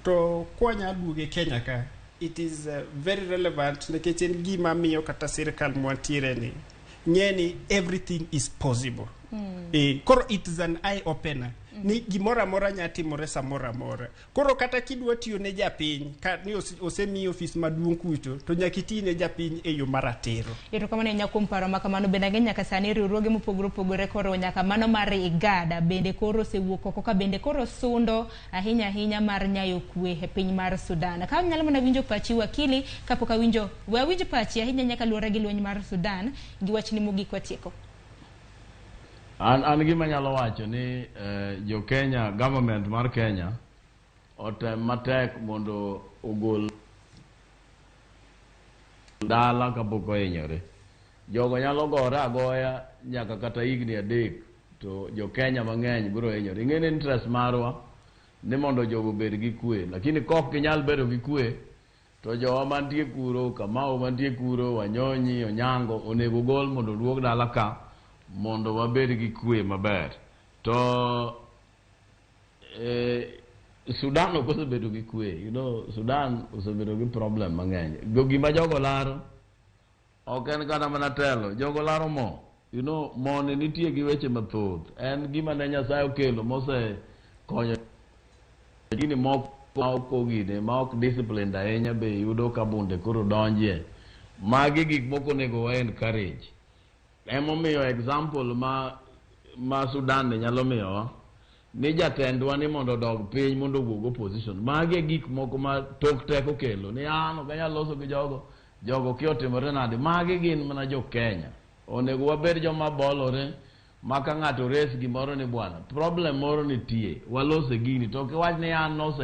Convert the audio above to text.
to kwanya duoge Kenya ka, it is very relevant nikech en gima miyo kata sirkal mwantiere ni ng'eni everything is possible. Koro it is an eye opener. Ni gimora mora nyatimore samora mora. Koro kata kidwa tiyo ne japiny, ka ni osemi ofis maduong' kucho, to nyaka iti ne japiny e yo maratiro. Erokamano nyako mparo makamano bende nyaka sani riwruoge mopogore opogore koro nyaka mano mar IGAD bende koro osewuok oko ka bende koro sundo ahinya mar nyayo kwe e piny mar Sudan. Ka nyalo mana winjo pachi wakili kapok awinjo pachi ahinya nyaka luore gi lweny mar Sudan gi wachni mogik watieko. An gima nyalo wacho ni jo Kenya, government mar Kenya otem matek mondo ogol dala kapok ohinyore. Jogo nyalo gore agoya nyaka kata higni 3 to jo Kenya mang'eny biro hinyore. Ing'eni interest marwa ni mondo jogo bed gi kwe, lakini kok ginyal bedo gi kwe to jowa mantie kuro, Kamau mantie kuro, Wanyonyi, Onyango onego gol mondo duog dala ka mondo wabed gi kwe maber. To Sudan ok osebedo gi kwe, Sudan osebedo gi problem mang'eny. Gima jogo laro ok en kata mana telo, jogo laro mo. Mo ne nitie gi weche mathoth. En gima ne Nyasaye okelo mose konyo, lakini moko ma ok ogine, ma ok disciplined ahinya be yudo ka bunde koro donjie. Magi gik moko nego wa encourage. Emomiyo example ma Sudan ne nyalo miyowa ni jatendwa ni mondo dog piny mondo wuog opposition. Magi gik moko ma tok teko kelo ni an ok anyal loso gi jogo kiotimore nade. Magi gin mana jo Kenya. Onego wabed joma bolore ma ka ng'ato res gimoro ni bwana problem moro nitie walose gini to ok wach ni an nose